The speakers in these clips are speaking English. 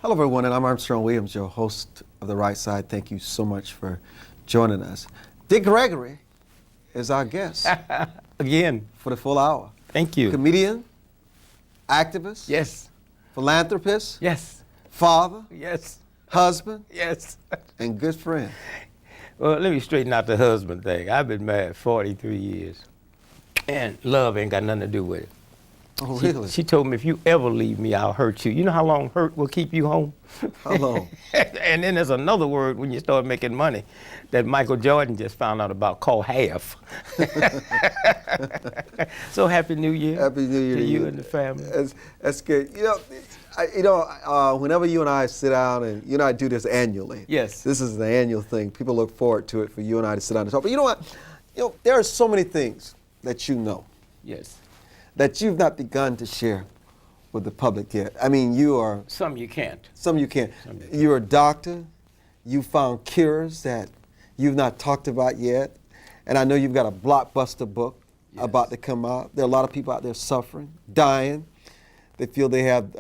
Hello, everyone, and I'm Armstrong Williams, your host of The Right Side. Thank you so much for joining us. Dick Gregory is our guest. Again. For the full hour. Thank you. Comedian, activist. Yes. Philanthropist. Yes. Father. Yes. Husband. Yes. And good friend. Well, let me straighten out the husband thing. I've been married 43 years, and love ain't got nothing to do with it. Oh, really? She told me, if you ever leave me, I'll hurt you. You know how long hurt will keep you home? How long? And then there's another word when you start making money that Michael Jordan just found out about called half. So Happy New Year. Happy New Year to you and the family. That's good. Whenever you and I sit down, and you and I do this annually. Yes. This is the annual thing. People look forward to it for you and I to sit down and talk. But you know what? There are so many things that you know. Yes. That you've not begun to share with the public yet. I mean, you are... Some you can't. Some you can't. You're a doctor. You found cures that you've not talked about yet. And I know you've got a blockbuster book about to come out. There are a lot of people out there suffering, dying. They feel they have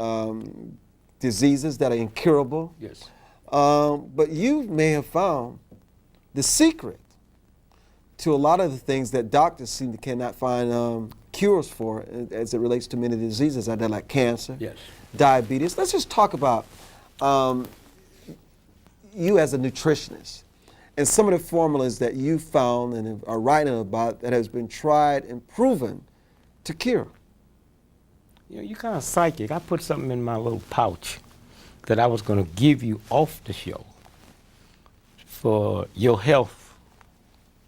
diseases that are incurable. Yes. But you may have found the secret to a lot of the things that doctors cannot find cures for as it relates to many diseases out there, like cancer, yes, diabetes. Let's just talk about you as a nutritionist and some of the formulas that you found and are writing about that has been tried and proven to cure. You know, you're kind of psychic. I put something in my little pouch that I was going to give you off the show for your health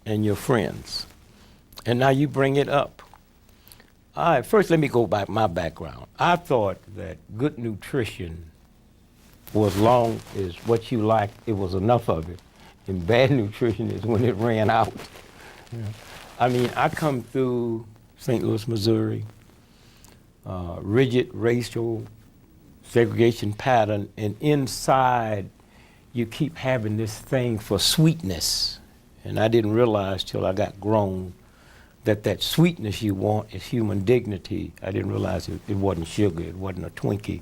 and your friends. And now you bring it up. All right, first let me go back my background. I thought that good nutrition was long as what you liked, it was enough of it. And bad nutrition is when it ran out. Yeah. I mean, I come through St. Louis, Missouri, rigid racial segregation pattern, and inside you keep having this thing for sweetness. And I didn't realize till I got grown that sweetness you want is human dignity. I didn't realize it wasn't sugar, it wasn't a Twinkie,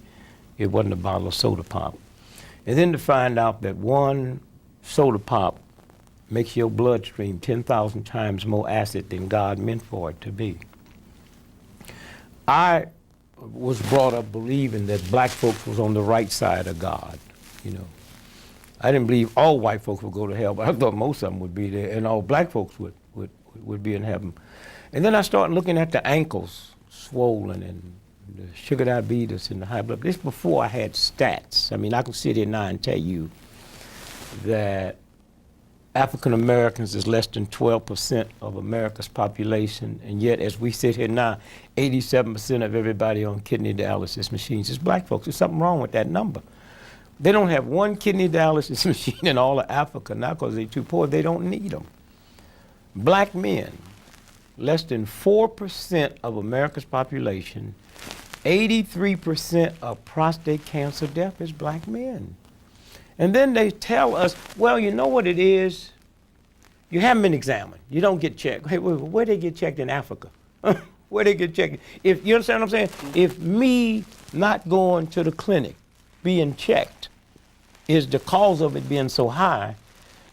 it wasn't a bottle of soda pop. And then to find out that one soda pop makes your bloodstream 10,000 times more acid than God meant for it to be. I was brought up believing that black folks was on the right side of God, you know. I didn't believe all white folks would go to hell, but I thought most of them would be there, and all black folks would be in heaven. And then I started looking at the ankles swollen and the sugar diabetes and the high blood. This before I had stats. I mean, I can sit here now and tell you that African Americans is less than 12% of America's population, and yet as we sit here now, 87% of everybody on kidney dialysis machines is black folks. There's something wrong with that number. They don't have one kidney dialysis machine in all of Africa, not because they're too poor, they don't need them. Black men, less than 4% of America's population, 83% of prostate cancer death is black men. And then they tell us, well, you know what it is? You haven't been examined. You don't get checked. Hey, where they get checked in Africa? Where they get checked? If you understand what I'm saying? If me not going to the clinic, being checked, is the cause of it being so high,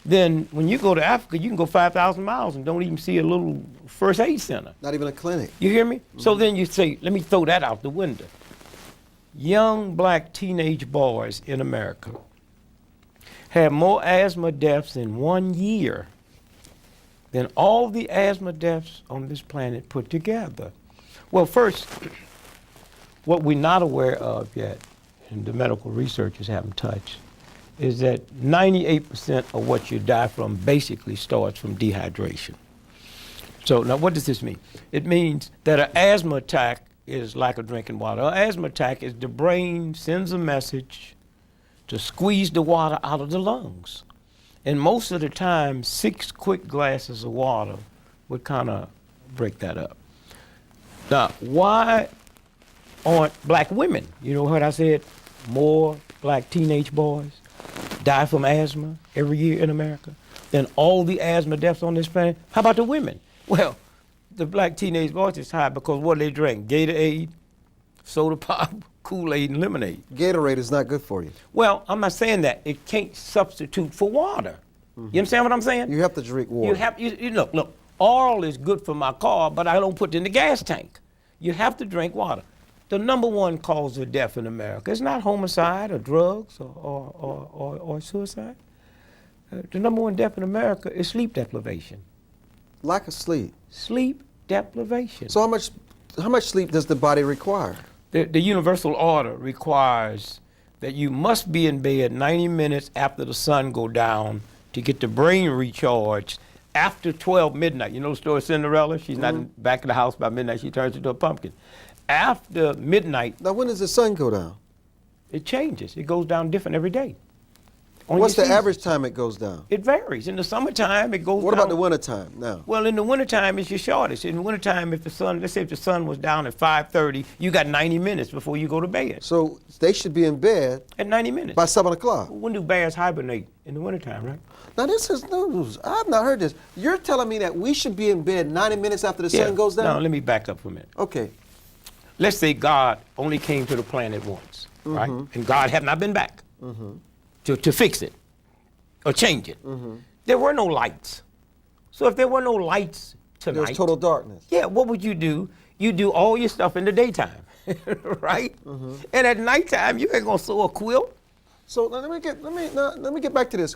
then when you go to Africa, you can go 5,000 miles and don't even see a little first aid center. Not even a clinic. You hear me? Mm-hmm. So then you say, let me throw that out the window. Young black teenage boys in America have more asthma deaths in 1 year than all the asthma deaths on this planet put together. Well, first, what we're not aware of yet, and the medical researchers haven't touched, is that 98% of what you die from basically starts from dehydration. So now what does this mean? It means that an asthma attack is like a drinking water. An asthma attack is the brain sends a message to squeeze the water out of the lungs. And most of the time, 6 quick glasses of water would kind of break that up. Now, why aren't black women, you know what I said, more black teenage boys die from asthma every year in America than all the asthma deaths on this planet? How about the women? Well, the black teenage boys is high because what they drink? Gatorade, soda pop, Kool-Aid and lemonade. Gatorade is not good for you. Well, I'm not saying that. It can't substitute for water. You understand what I'm saying? You have to drink water. You look, oil is good for my car, but I don't put it in the gas tank. You have to drink water. The number one cause of death in America is not homicide or drugs or suicide. The number one death in America is sleep deprivation. Lack of sleep. Sleep deprivation. So how much sleep does the body require? The universal order requires that you must be in bed 90 minutes after the sun go down to get the brain recharged after 12 midnight. You know the story of Cinderella? She's not back in the house by midnight. She turns into a pumpkin. After midnight. Now, when does the sun go down? It changes. It goes down different every day. What's the average time it goes down? It varies. In the summertime, it goes down. What about the wintertime now? Well, in the wintertime, it's your shortest. In the wintertime, if the sun, let's say if the sun was down at 5:30, you got 90 minutes before you go to bed. So they should be in bed at 90 minutes. By 7 o'clock. When do bears hibernate? In the wintertime, right? Now, this is news. I've not heard this. You're telling me that we should be in bed 90 minutes after the sun goes down? No, let me back up for a minute. Okay. Let's say God only came to the planet once, right? And God had not been back to fix it or change it. There were no lights. So if there were no lights tonight. There's total darkness. Yeah, what would you do? You do all your stuff in the daytime, right? And at nighttime, you ain't gonna sew a quilt. So let me get back to this.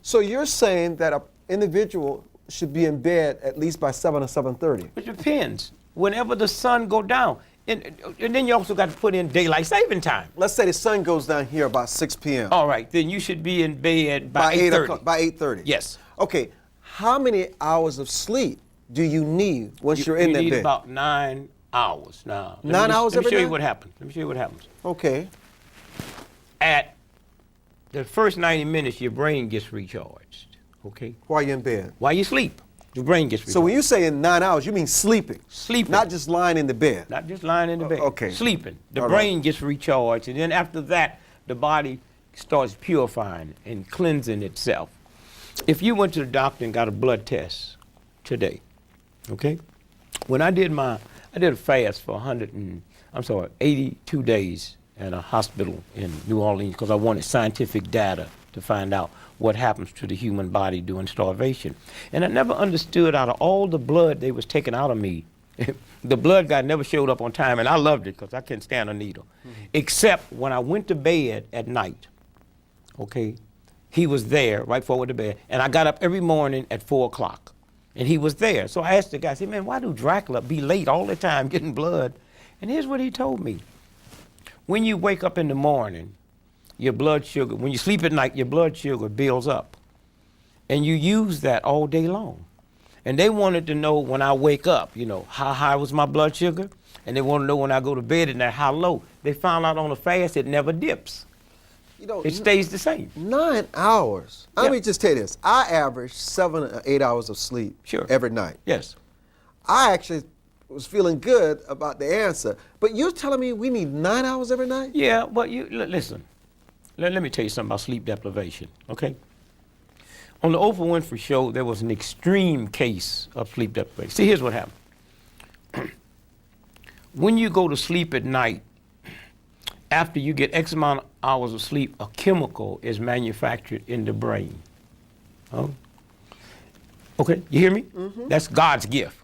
So you're saying that an individual should be in bed at least by 7 or 7:30? It depends. Whenever the sun go down. And then you also got to put in daylight saving time. Let's say the sun goes down here about 6 p.m. All right, then you should be in bed by 8:30. By 8:30? Yes. Okay, how many hours of sleep do you need once you're in that bed? You need about 9 hours. Now, 9 hours every day? Let me show you what happens. Let me show you what happens. Okay. At the first 90 minutes, your brain gets recharged, okay? While you're in bed? While you sleep, your brain gets recharged. So when you say in 9 hours, you mean sleeping? Sleeping. Not just lying in the bed? Not just lying in the bed. Okay. Sleeping. The All brain right. gets recharged, and then after that, the body starts purifying and cleansing itself. If you went to the doctor and got a blood test today, okay? When I did a fast for 82 days in a hospital in New Orleans because I wanted scientific data to find out what happens to the human body during starvation. And I never understood out of all the blood they was taking out of me, the blood guy never showed up on time, and I loved it because I couldn't stand a needle. Except when I went to bed at night, okay, he was there right before I went to bed, and I got up every morning at 4 o'clock, and he was there. So I asked the guy, I said, man, why do Dracula be late all the time getting blood? And here's what he told me. When you wake up in the morning, your blood sugar, when you sleep at night, your blood sugar builds up. And you use that all day long. And they wanted to know when I wake up, you know, how high was my blood sugar? And they want to know when I go to bed at night, how low. They found out on a fast it never dips. You know, it stays the same. 9 hours. Yeah. Let me just tell you this. I average 7 or 8 hours of sleep every night. Yes. I actually was feeling good about the answer. But you're telling me we need 9 hours every night? Yeah, but you listen. Let me tell you something about sleep deprivation, okay? On the Oprah Winfrey Show, there was an extreme case of sleep deprivation. See, here's what happened. When you go to sleep at night, after you get X amount of hours of sleep, a chemical is manufactured in the brain. Oh. Okay, you hear me? That's God's gift.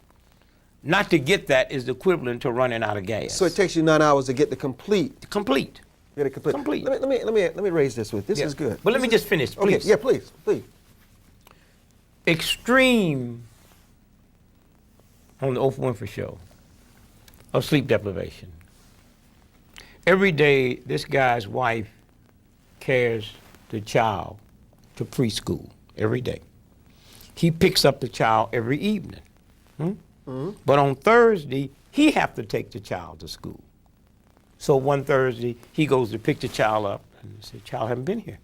Not to get that is the equivalent to running out of gas. So it takes you 9 hours to get the complete. Complete. Get it complete. Complete. Let me raise this with. This is good. But let me just finish, please. Okay. Yeah, please. Extreme on the Oprah Winfrey Show of sleep deprivation. Every day, this guy's wife carries the child to preschool every day. He picks up the child every evening. But on Thursday, he have to take the child to school. So one Thursday, he goes to pick the child up, and he said, child haven't been here.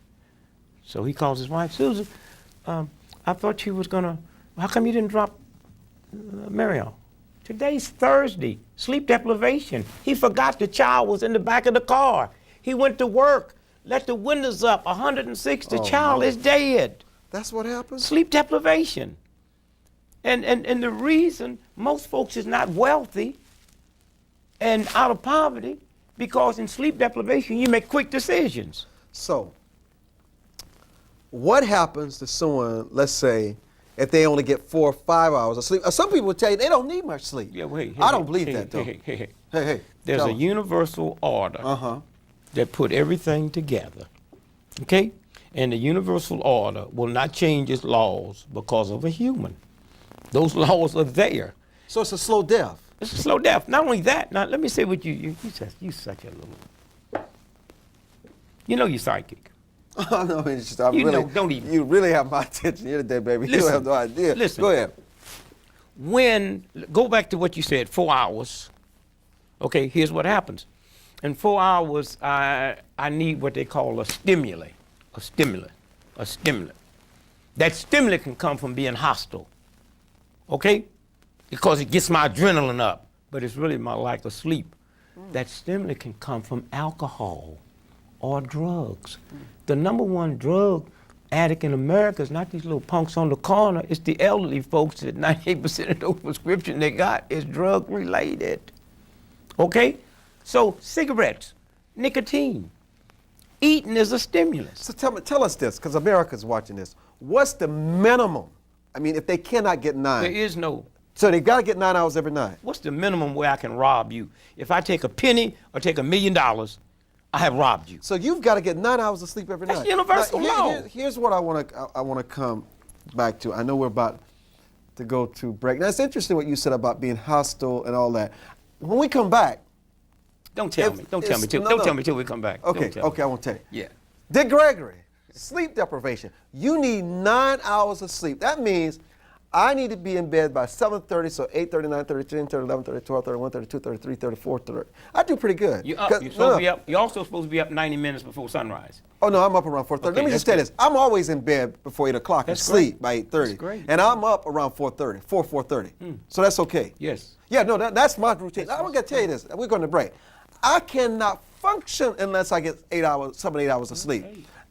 So he calls his wife, Susan, I thought you was gonna, how come you didn't drop Mary off? Today's Thursday, sleep deprivation. He forgot the child was in the back of the car. He went to work, let the windows up, 106, the child is dead. That's what happens? Sleep deprivation. And the reason most folks is not wealthy and out of poverty Because in sleep deprivation, you make quick decisions. So, what happens to someone, let's say, if they only get 4 or 5 hours of sleep? Some people will tell you they don't need much sleep. Yeah, wait. I don't believe that, though. Hey. There's tell a us. universal order that put everything together, okay? And the universal order will not change its laws because of a human. Those laws are there. So it's a slow death. It's a slow death. Not only that, now let me say what you such a little, you know you're psychic. Oh, no, it's just, I'm You really, know, don't even. You really have my attention here today, baby. You Listen, have no idea. listen. Go ahead. Go back to what you said, 4 hours. Okay, here's what happens. In 4 hours, I need what they call a stimulant. That stimulant can come from being hostile, okay? Because it gets my adrenaline up, but it's really my lack of sleep. That stimulant can come from alcohol or drugs. The #1 drug addict in America is not these little punks on the corner, it's the elderly folks that 98% of those prescriptions they got is drug related, okay? So cigarettes, nicotine, eating is a stimulus. So tell us this, because America's watching this. What's the minimum? I mean, if they cannot get 9. There is no, So they got to get 9 hours every night. what's the minimum where I can rob you? If I take a penny or take $1 million, I have robbed you. So you've got to get 9 hours of sleep every That's night. universal law. Here's what I want to come back to. I know we're about to go to break. Now, it's interesting what you said about being hostile and all that. When we come back. Don't tell me till we come back. Okay, I won't tell you. Yeah. Dick Gregory, sleep deprivation. You need 9 hours of sleep. That means I need to be in bed by 7:30, so 8:30, 9:30, 10:30, 11:30, 12:30, 1:30, 2:30, 3:30, 4:30. I do pretty good. You're up. You're also supposed to be up 90 minutes before sunrise. Oh, no, I'm up around 4:30. Okay, Let me just tell you this. I'm always in bed before 8 o'clock and That's sleep great. by 8:30. That's great. And I'm up around 4:30. So that's okay. Yes. Yeah, no, that's my routine. I'm going to tell you this. We're going to break. I cannot function unless I get 7 or 8 hours of sleep.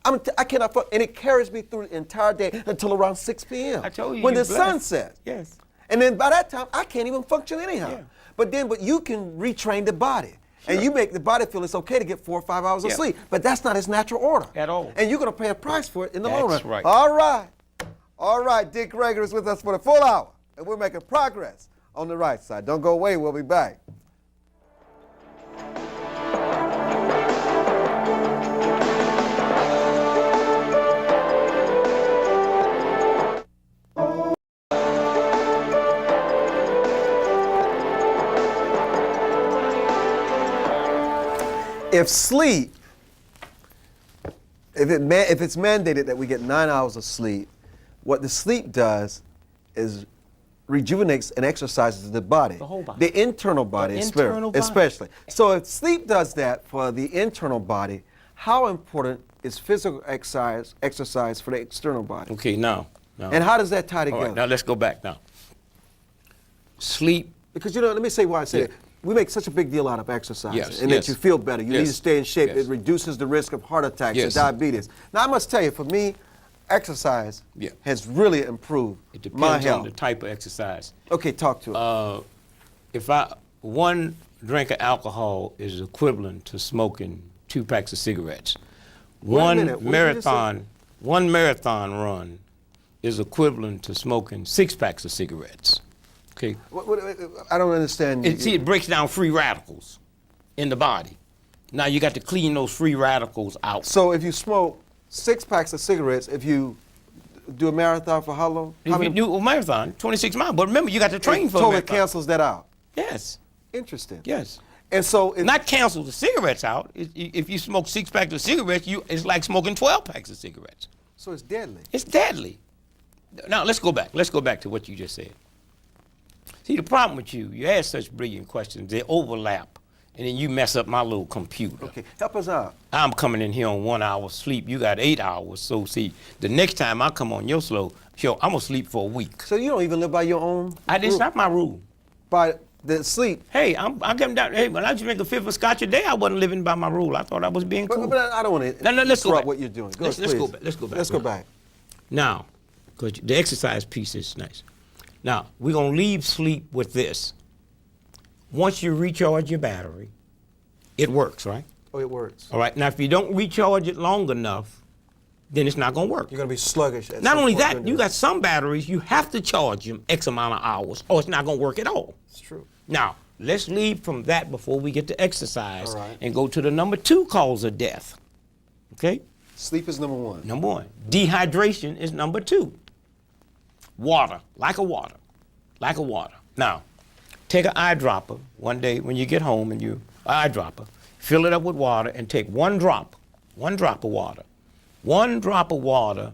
I cannot function, and it carries me through the entire day until around 6 p.m. I told you. when you're the sun blessed. sets. Yes. And then by that time, I can't even function anyhow. Yeah. But you can retrain the body. And you make the body feel it's okay to get 4 or 5 hours of sleep. But that's not its natural order. At all. And you're going to pay a price for it in the long run. That's right. All right. Dick Gregory is with us for the full hour. And we're making progress on the right side. Don't go away. We'll be back. If sleep, if it's mandated that we get 9 hours of sleep, what the sleep does is rejuvenates and exercises the body. The whole body. The internal body, especially. So if sleep does that for the internal body, how important is physical exercise for the external body? Okay, now. And how does that tie All together? right, now let's go back now. Sleep. Because, let me say why I say it. We make such a big deal out of exercise and that you feel better. You need to stay in shape. It reduces the risk of heart attacks and diabetes. Now, I must tell you, for me, exercise has really improved my health. It depends on the type of exercise. Okay, talk to it. If one drink of alcohol is equivalent to smoking 2 packs of cigarettes. One marathon run is equivalent to smoking 6 packs of cigarettes. Okay. I don't understand. It breaks down free radicals in the body. Now you got to clean those free radicals out. So if you smoke 6 packs of cigarettes, if you do a marathon for how long? If you do a marathon, 26 miles. But remember, you got to train for a totally marathon. cancels that out. Yes. Interesting. Yes. And so not cancel the cigarettes out. If you smoke 6 packs of cigarettes, it's like smoking 12 packs of cigarettes. So it's deadly. It's deadly. Now let's go back. Let's go back to what you just said. See, the problem with you ask such brilliant questions, they overlap, and then you mess up my little computer. Okay, help us out. I'm coming in here on 1 hour sleep. You got 8 hours. So see, the next time I come on your show, I'm gonna sleep for a week. So you don't even live by your own It's not my rule. By the sleep. Hey, I'm coming down. Hey, when I just drink a fifth of scotch a day, I wasn't living by my rule. I thought I was being cool. But I don't want to let's go back. what you're doing. Let's go back. Let's go back. Now, because the exercise piece is nice. Now, we're going to leave sleep with this. Once you recharge your battery, it works, right? Oh, it works. All right. Now, if you don't recharge it long enough, then it's not going to work. You're going to be sluggish. Not only that, you got some batteries, you have to charge them X amount of hours, or it's not going to work at all. It's true. Now, let's leave from that before we get to exercise, All right. and go to the number 2 cause of death. Okay? Sleep is number 1. Number 1. Dehydration is number 2. Water, lack of water. Now, take an eyedropper one day when you get home, and eyedropper, fill it up with water, and take one drop of water. One drop of water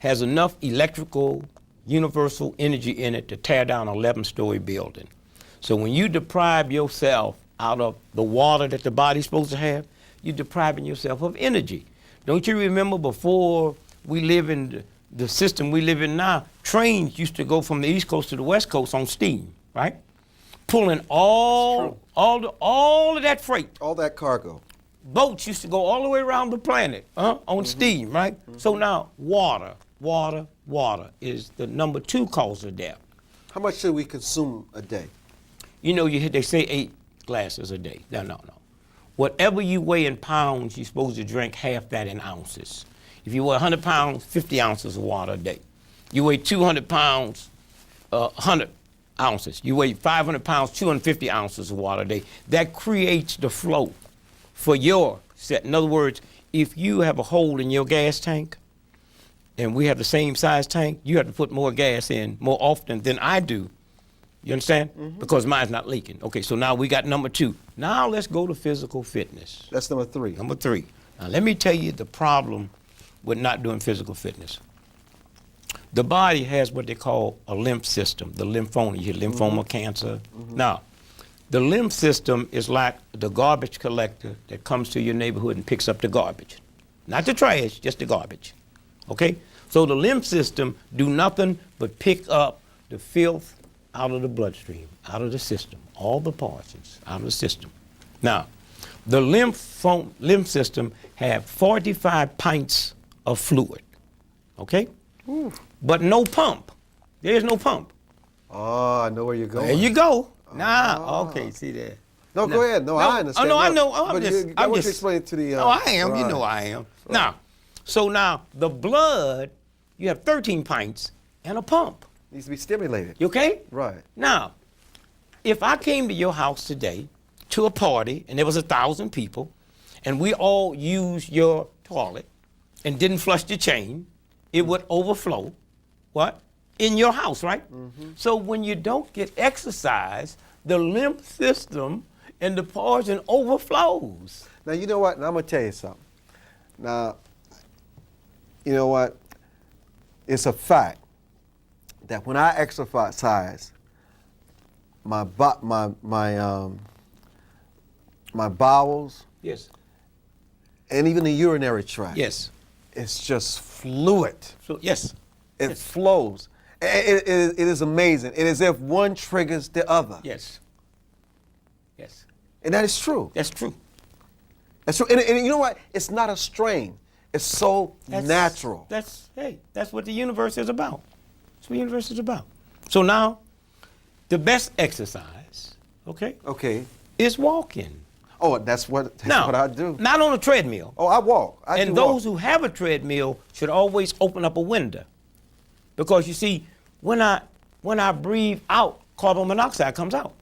has enough electrical universal energy in it to tear down an 11-story building. So when you deprive yourself out of the water that the body's supposed to have, you're depriving yourself of energy. Don't you remember before we live in the system we live in now, trains used to go from the East Coast to the West Coast on steam, right? Pulling all of that freight. All that cargo. Boats used to go all the way around the planet on steam, right? So now water is the number 2 cause of death. How much should we consume a day? You know, they say 8 glasses a day. No. Whatever you weigh in pounds, you're supposed to drink half that in ounces. If you weigh 100 pounds, 50 ounces of water a day. You weigh 200 pounds, 100 ounces. You weigh 500 pounds, 250 ounces of water a day. That creates the flow for your set. In other words, if you have a hole in your gas tank, and we have the same size tank, you have to put more gas in more often than I do. You understand? Because mine's not leaking. Okay, so now we got number 2. Now let's go to physical fitness. That's number 3. Number 3. Now let me tell you the problem with not doing physical fitness. The body has what they call a lymph system, the lymphoma, you hear lymphoma, cancer. Now, the lymph system is like the garbage collector that comes to your neighborhood and picks up the garbage. Not the trash, just the garbage. Okay? So the lymph system do nothing but pick up the filth out of the bloodstream, out of the system, all the parts out of the system. Now, the lymph system have 45 pints of fluid, okay? Ooh. But no pump. There's no pump. Oh, I know where you're going. There you go. Okay, see there. No, go ahead. No, I understand. Oh, no, I know. I want you to explain it to the... No, I am. Right. You know I am. Right. Now, the blood, you have 13 pints and a pump. Needs to be stimulated. You okay? Right. Now, if I came to your house today to a party and there was 1,000 people and we all used your toilet and didn't flush the chain, it would overflow, what? In your house, right? So when you don't get exercise, the lymph system and the poison overflows. Now, you know what? Now, I'm going to tell you something. Now, you know what? It's a fact that when I exercise, my bowels, yes, and even the urinary tract, yes, it's just fluid. So yes, it flows. It is amazing. It is as if one triggers the other. Yes. Yes. And that is true. That's true. That's true. And you know what? It's not a strain. It's so natural. That's what the universe is about. That's what the universe is about. So now, the best exercise, okay, is walking. Oh, that's what I do. Not on a treadmill. Oh, I walk. And those who have a treadmill should always open up a window. Because you see, when I breathe out, carbon monoxide comes out.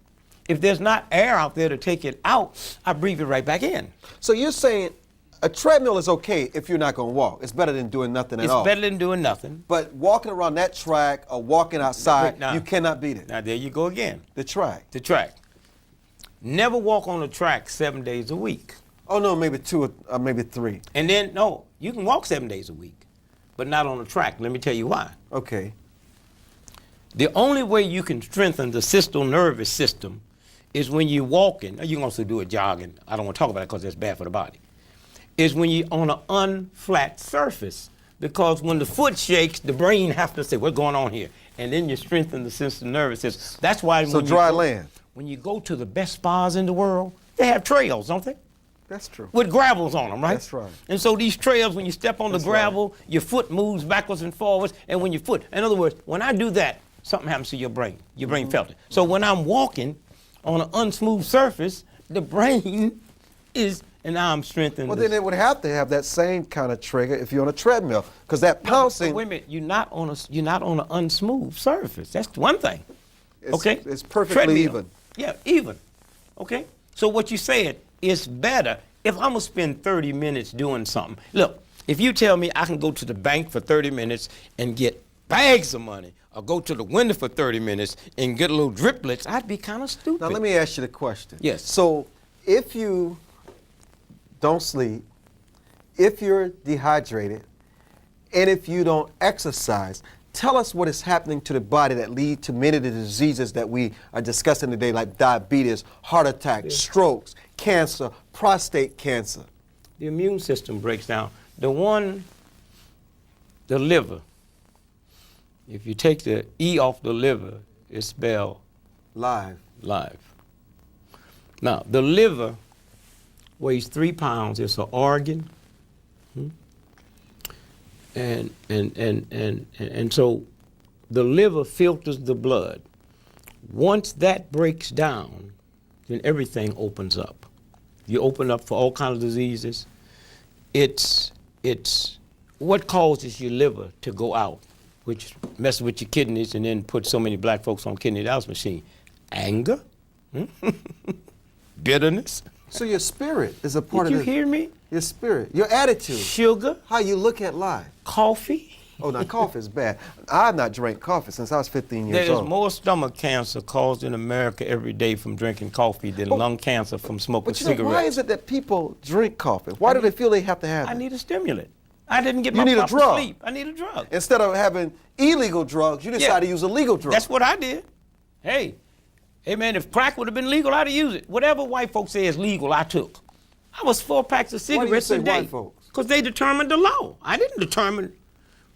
If there's not air out there to take it out, I breathe it right back in. So you're saying a treadmill is okay if you're not going to walk. It's better than doing nothing at all. It's better than doing nothing. But walking around that track or walking outside, you cannot beat it. Now, there you go again. The track. The track. Never walk on a track 7 days a week. Oh, no, maybe 2 or maybe 3. And then, no, you can walk 7 days a week, but not on a track. Let me tell you why. Okay. The only way you can strengthen the central nervous system is when you're walking. You can also do it jogging. I don't want to talk about it because that's bad for the body. Is when you're on an unflat surface. Because when the foot shakes, the brain has to say, what's going on here? And then you strengthen the central nervous system. That's why so dry land. When you go to the best spas in the world, they have trails, don't they? That's true. With gravels on them, right? That's right. And so these trails, when you step on the gravel, your foot moves backwards and forwards, and when your foot, in other words, when I do that, something happens to your brain. Your brain felt it. So when I'm walking on an unsmooth surface, the brain and now I'm strengthened. Well, then it would have to have that same kind of trigger if you're on a treadmill, because that pouncing. Wait a minute, you're not on an unsmooth surface. That's one thing. Okay, It's perfectly Treadmill. even. Yeah, even. Okay, so what you said is better if I'm gonna spend 30 minutes doing something. Look, if you tell me I can go to the bank for 30 minutes and get bags of money, or go to the window for 30 minutes and get little driplets, I'd be kind of stupid. Now let me ask you the question. Yes. So if you don't sleep, if you're dehydrated, and if you don't exercise, tell us what is happening to the body that lead to many of the diseases that we are discussing today, like diabetes, heart attack, strokes, cancer, prostate cancer. The immune system breaks down. The liver, if you take the E off the liver, it's spelled Live. live. Now, the liver weighs 3 pounds. It's an organ. And so the liver filters the blood. Once that breaks down, then everything opens up. You open up for all kinds of diseases. It's what causes your liver to go out, which messes with your kidneys and then put so many black folks on kidney dialysis machine. Anger, bitterness. So your spirit is a part Did of you hear me? Your spirit, your attitude, Sugar, how you look at life. coffee. Oh, now coffee is bad. I've not drank coffee since I was 15 years There's old. more stomach cancer caused in America every day from drinking coffee than lung cancer from smoking But you know, cigarettes. why is it that people drink coffee? Why do they feel they have to have I it? need a stimulant. I didn't get You my need a proper drug. sleep. I need a drug. Instead of having illegal drugs, you decide to use a legal drug. That's what I did. Hey man, if crack would have been legal, I'd have used it. Whatever white folks say is legal, I took. I was 4 packs of Why do you cigarettes say a day. white folks? Because they determined the law. I didn't determine.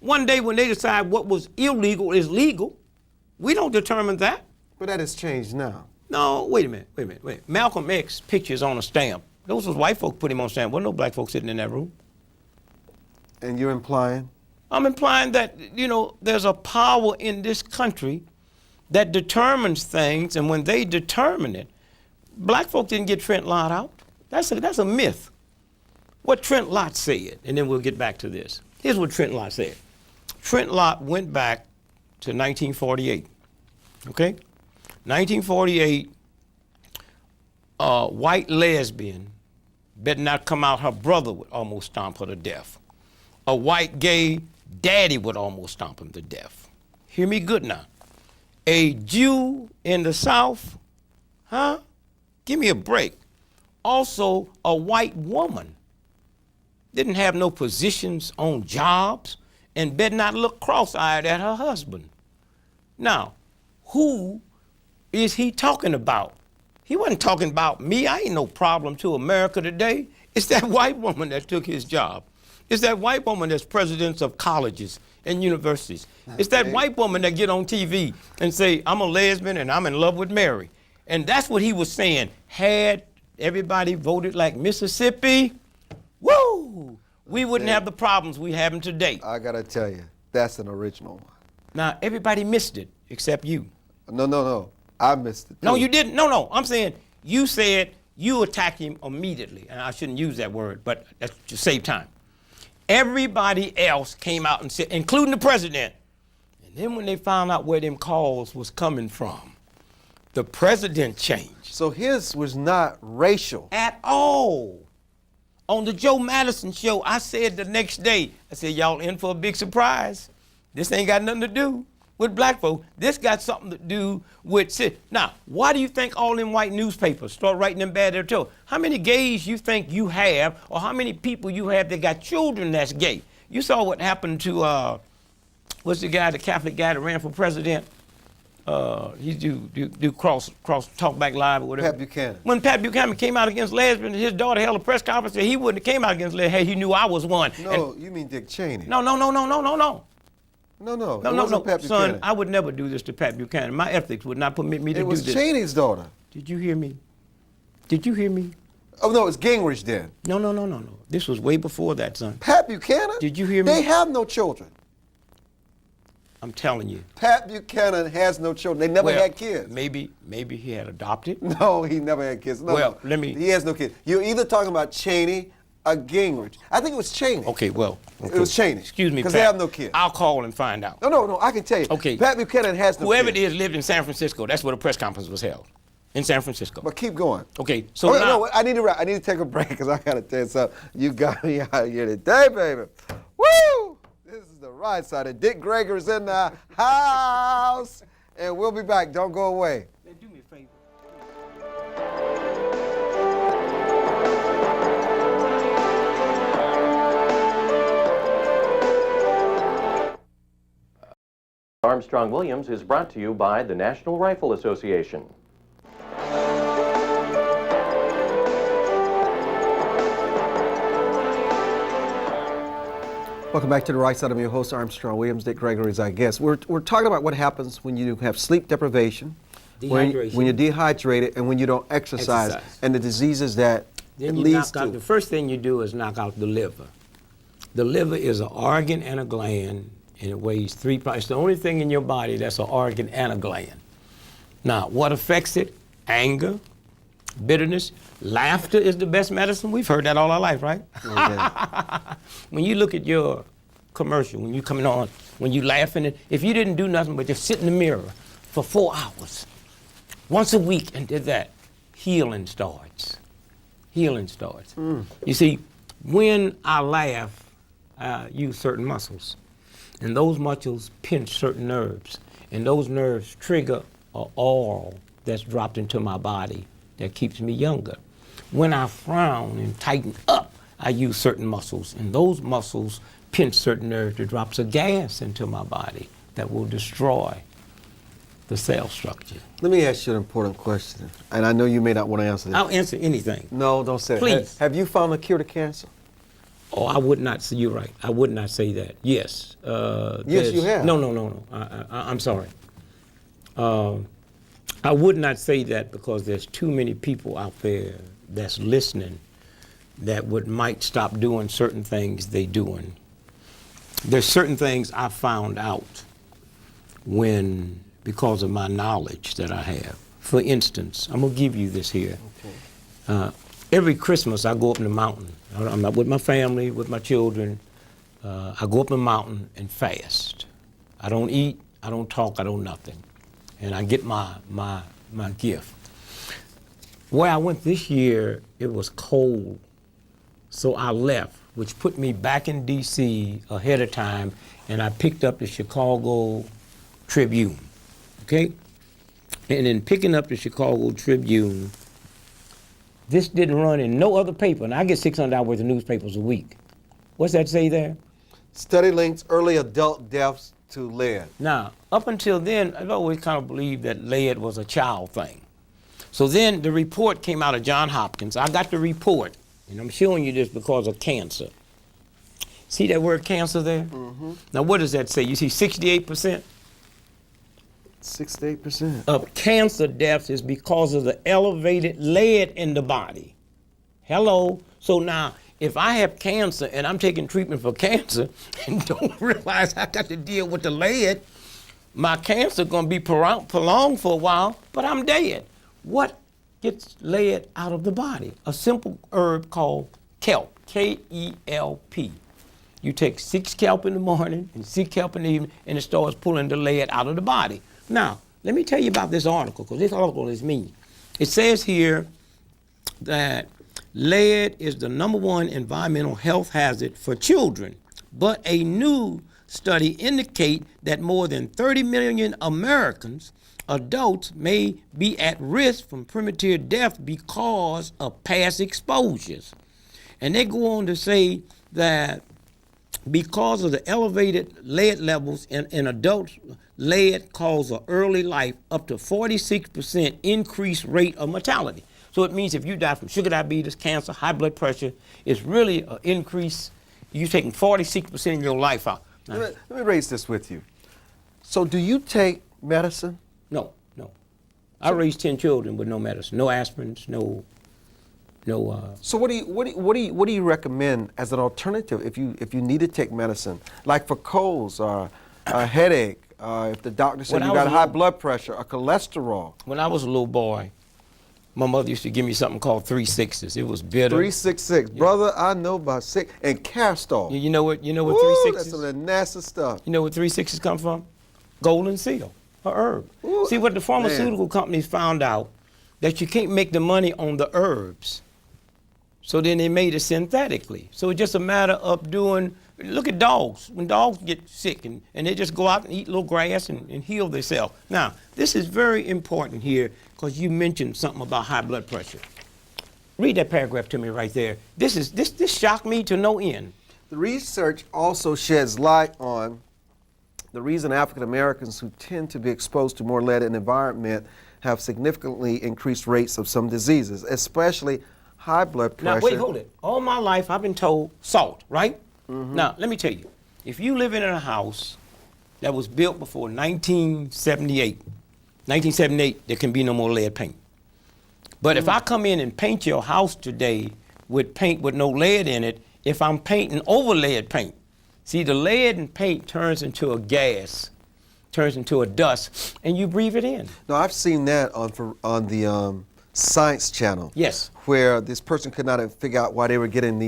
One day when they decide what was illegal is legal, we don't determine that. But that has changed now. No, wait a minute. Malcolm X pictures on a stamp. Those was white folks put him on a stamp. Wasn't no black folks sitting in that room. And you're implying? I'm implying that, there's a power in this country that determines things, and when they determine it, black folk didn't get Trent Lott out. That's a myth. What Trent Lott said, and then we'll get back to this. Here's what Trent Lott said. Trent Lott went back to 1948, okay? 1948, a white lesbian better not come out, her brother would almost stomp her to death. A white gay daddy would almost stomp him to death. Hear me good now. A Jew in the South, give me a break. Also, a white woman didn't have no positions on jobs and better not look cross-eyed at her husband. Now, who is he talking about? He wasn't talking about me. I ain't no problem to America today. It's that white woman that took his job. It's that white woman that's presidents of colleges and universities. It's that white woman that get on TV and say, I'm a lesbian and I'm in love with Mary. And that's what he was saying. Had everybody voted like Mississippi, woo, we wouldn't have the problems we having today. I gotta tell you, that's an original one. Now, everybody missed it except you. No. I missed it. No, too. you didn't. No. I'm saying you said you attacked him immediately. And I shouldn't use that word, but that's to save time. Everybody else came out and said, including the president. And then when they found out where them calls was coming from, the president changed. So his was not racial. At all. On the Joe Madison show, I said the next day, I said, y'all in for a big surprise. This ain't got nothing to do with black folk. This got something to do with... Now, why do you think all them white newspapers start writing them bad there too? How many gays you think you have, or how many people you have that got children that's gay? You saw what happened to, what's the guy, the Catholic guy that ran for president? He do cross talk back live or whatever. Pat Buchanan. When Pat Buchanan came out against lesbians, his daughter held a press conference and he wouldn't have came out against lesbians. Hey, he knew I was one. No, you mean Dick Cheney. No. No. Pat Son, Buchanan. I would never do this to Pat Buchanan. My ethics would not permit me to It do was this. Cheney's daughter. Did you hear me? Did you hear me? Oh, no, it's Gingrich then. No. This was way before that, son. Pat Buchanan? Did you hear me? They have no children. I'm telling you. Pat Buchanan has no children. They never Well, had kids. Maybe he had adopted. No, he never had kids. No, Well, no. He has no kids. You're either talking about Cheney or Gingrich. I think it was Cheney. Okay, well. Okay. It was Cheney. Excuse me, because Pat. they have no kids. I'll call and find out. No, I can tell you. Okay. Pat Buchanan has no Whoever kids. it is lived in San Francisco. That's where the press conference was held. In San Francisco. But keep going. Okay, so now. No, I need to take a break because I got to tell you something. You got me out here today, baby. Woo! This is the right side. And Dick Greger's in the house. And we'll be back. Don't go away. Man, do me a favor. Armstrong Williams is brought to you by the National Rifle Association. Welcome back to the right side. I'm your host, Armstrong Williams. Dick Gregory is our guest. We're talking about what happens when you have sleep deprivation, when you're dehydrated, and when you don't exercise. And the diseases that Then it you leads knock out, to. the first thing you do is knock out the liver. The liver is an organ and a gland, and it weighs 3 pounds. It's the only thing in your body that's an organ and a gland. Now, what affects it? Anger, bitterness. Laughter is the best medicine. We've heard that all our life, right? Okay. When you look at your commercial, when you coming on, when you laughing, if you didn't do nothing but just sit in the mirror for 4 hours, once a week and did that, healing starts. Healing starts. You see, when I laugh, I use certain muscles, and those muscles pinch certain nerves, and those nerves trigger an oil that's dropped into my body that keeps me younger. When I frown and tighten up, I use certain muscles, and those muscles pinch certain nerves that drops a gas into my body that will destroy the cell structure. Let me ask you an important question, and I know you may not want to answer this. I'll answer anything. No, don't say Please. it. Have you found a cure to cancer? Oh, I would not say, you're right. I would not say that. Yes. Yes, you have. No. I'm sorry. I would not say that because there's too many people out there that's listening that might stop doing certain things they doing. There's certain things I found out because of my knowledge that I have. For instance, I'm gonna give you this here. Okay. Every Christmas I go up in the mountain. I'm not with my family, with my children. I go up in the mountain and fast. I don't eat, I don't talk, I don't nothing. And I get my gift. Where I went this year, it was cold, so I left, which put me back in D.C. ahead of time, and I picked up the Chicago Tribune, okay? And in picking up the Chicago Tribune, this didn't run in no other paper, and I get $600 worth of newspapers a week. What's that say there? Study links early adult deaths to lead. Now, up until then, I've always kind of believed that lead was a child thing. So then the report came out of Johns Hopkins. I got the report, and I'm showing you this because of cancer. See that word cancer there? Mm-hmm. Now, what does that say? You see 68%? 68%. Of cancer deaths is because of the elevated lead in the body. Hello. So now, if I have cancer and I'm taking treatment for cancer and don't realize I got to deal with the lead, my cancer gonna be prolonged for a while, but I'm dead. What gets lead out of the body? A simple herb called kelp, K-E-L-P. You take 6 kelp in the morning and 6 kelp in the evening, and it starts pulling the lead out of the body. Now, let me tell you about this article, because this article is me. It says here that lead is the #1 environmental health hazard for children, but a new study indicate that more than 30 million Americans, adults, may be at risk from premature death because of past exposures. And they go on to say that because of the elevated lead levels in adults, lead causes early life up to 46% increased rate of mortality. So it means if you die from sugar diabetes, cancer, high blood pressure, it's really an increase. You're taking 46% of your life out. Now, Let me raise this with you. So do you take medicine? No. I raised 10 children with no medicine, no aspirins, no. So what do you recommend as an alternative if you need to take medicine, like for colds or a headache, If the doctor said When you I got was high little- blood pressure or cholesterol, When I was a little boy, my mother used to give me something called 3/6. It was bitter. 366. Brother, I know about six. And Castol. You know what? You know what Ooh, 3/6 that's is? some of that nasty stuff. You know where 3/6 come from? Golden seal, a herb. Ooh, See, what the pharmaceutical companies found out, that you can't make the money on the herbs. So then they made it synthetically. So it's just a matter of doing, look at dogs. When dogs get sick and they just go out and eat little grass and heal themselves. Now, this is very important here because you mentioned something about high blood pressure. Read that paragraph to me right there. This shocked me to no end. The research also sheds light on the reason African Americans who tend to be exposed to more lead in the environment have significantly increased rates of some diseases, especially high blood pressure. Now, wait, hold it. All my life, I've been told salt, right? Now, let me tell you, if you live in a house that was built before 1978, there can be no more lead paint. But if I come in and paint your house today with paint with no lead in it, if I'm painting over lead paint, see, the lead in paint turns into a gas, turns into a dust, and you breathe it in. No, I've seen that on the Science Channel. Yes. Where this person could not figure out why they were getting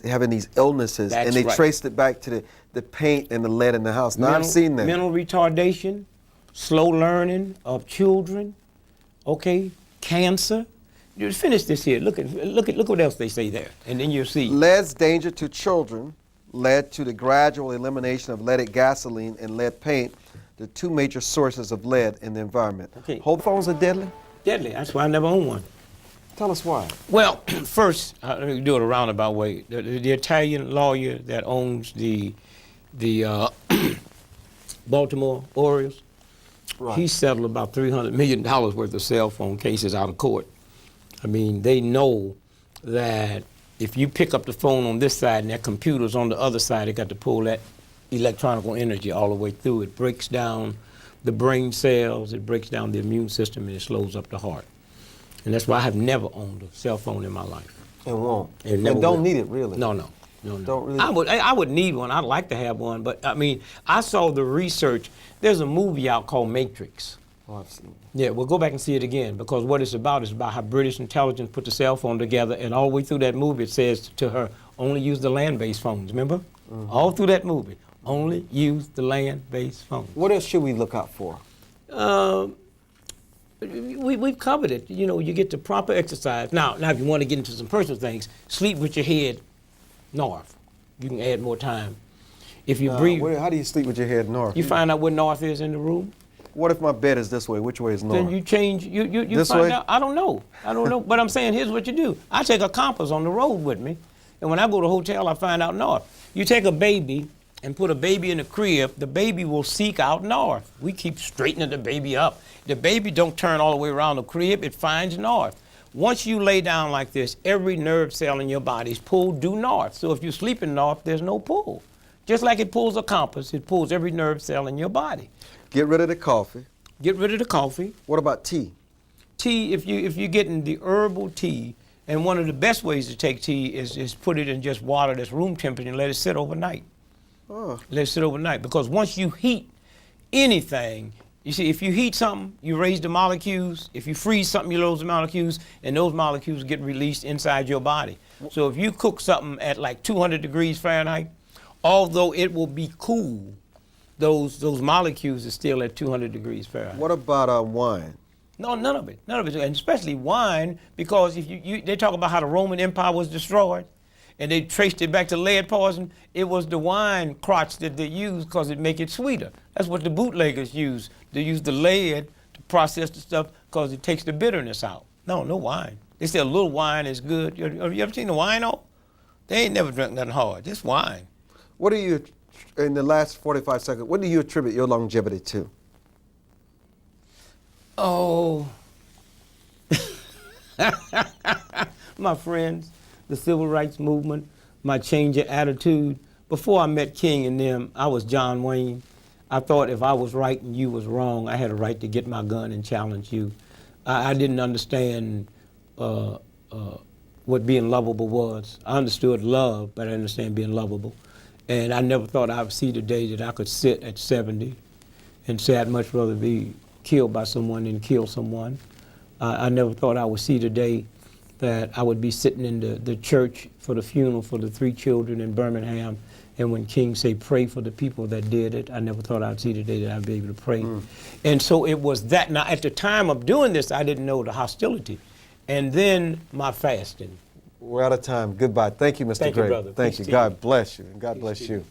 having these illnesses, That's and they right. traced it back to the paint and the lead in the house. Now I've seen that. Mental retardation, slow learning of children, okay, cancer. Just finish this here. Look what else they say there, and then you'll see. Lead's danger to children led to the gradual elimination of leaded gasoline and lead paint, the two major sources of lead in the environment. Okay. Home phones are deadly? Deadly. That's why I never owned one. Tell us why. Well, first, let me do it a roundabout way. The Italian lawyer that owns the Baltimore Orioles, Right. he settled about $300 million worth of cell phone cases out of court. I mean, they know that if you pick up the phone on this side and that computer's on the other side, they got to pull that electronical energy all the way through. It breaks down the brain cells, it breaks down the immune system, and it slows up the heart. And that's why I have never owned a cell phone in my life. And won't. It And never don't will. need it, really. No. Don't really. I would need one. I'd like to have one, but I mean, I saw the research. There's a movie out called Matrix. Oh, I've seen it. Yeah, we'll go back and see it again because what it's about is about how British intelligence put the cell phone together, and all the way through that movie it says to her, only use the land-based phones, remember? All through that movie, only use the land-based phones. What else should we look out for? We've covered it. You know, you get the proper exercise. Now, if you want to get into some personal things, sleep with your head north. You can add more time. If you breathe, How do you sleep with your head north? you find out where north is in the room. What if my bed is this way? Which way is north? Then you change. You This find way? out. I don't know. But I'm saying here's what you do. I take a compass on the road with me, and when I go to a hotel, I find out north. You take a baby and put a baby in a crib. The baby will seek out north. We keep straightening the baby up. The baby don't turn all the way around the crib. It finds north. Once you lay down like this, every nerve cell in your body is pulled due north. So if you sleep in north, there's no pull. Just like it pulls a compass, it pulls every nerve cell in your body. Get rid of the coffee. Get rid of the coffee. What about tea? Tea, if you're getting the herbal tea, and one of the best ways to take tea is put it in just water that's room temperature and let it sit overnight. Oh. Let it sit overnight, because once you heat anything, you see, if you heat something, you raise the molecules. If you freeze something, you lose the molecules, and those molecules get released inside your body. So if you cook something at like 200 degrees Fahrenheit, although it will be cool, those molecules are still at 200 degrees Fahrenheit. What about wine? No, none of it, and especially wine, because if they talk about how the Roman Empire was destroyed, and they traced it back to lead poison. It was the wine crotch that they used because it make it sweeter. That's what the bootleggers use. They use the lead to process the stuff because it takes the bitterness out. No wine. They say a little wine is good. Have you ever seen the wino? They ain't never drunk nothing hard, just wine. What do you, in the last 45 seconds, what do you attribute your longevity to? Oh, my friends, the civil rights movement, my change of attitude. Before I met King and them, I was John Wayne. I thought if I was right and you was wrong, I had a right to get my gun and challenge you. I didn't understand what being lovable was. I understood love, but I didn't understand being lovable. And I never thought I would see the day that I could sit at 70 and say I'd much rather be killed by someone than kill someone. I never thought I would see the day that I would be sitting in the church for the funeral for the 3 children in Birmingham, and when King say pray for the people that did it, I never thought I'd see the day that I'd be able to pray. And so it was that. Now at the time of doing this, I didn't know the hostility. And then my fasting. We're out of time. Goodbye. Thank you, Mr. Thank you, Gray. brother. Thank Peace you. to God you. bless you. And God Peace bless to you. you.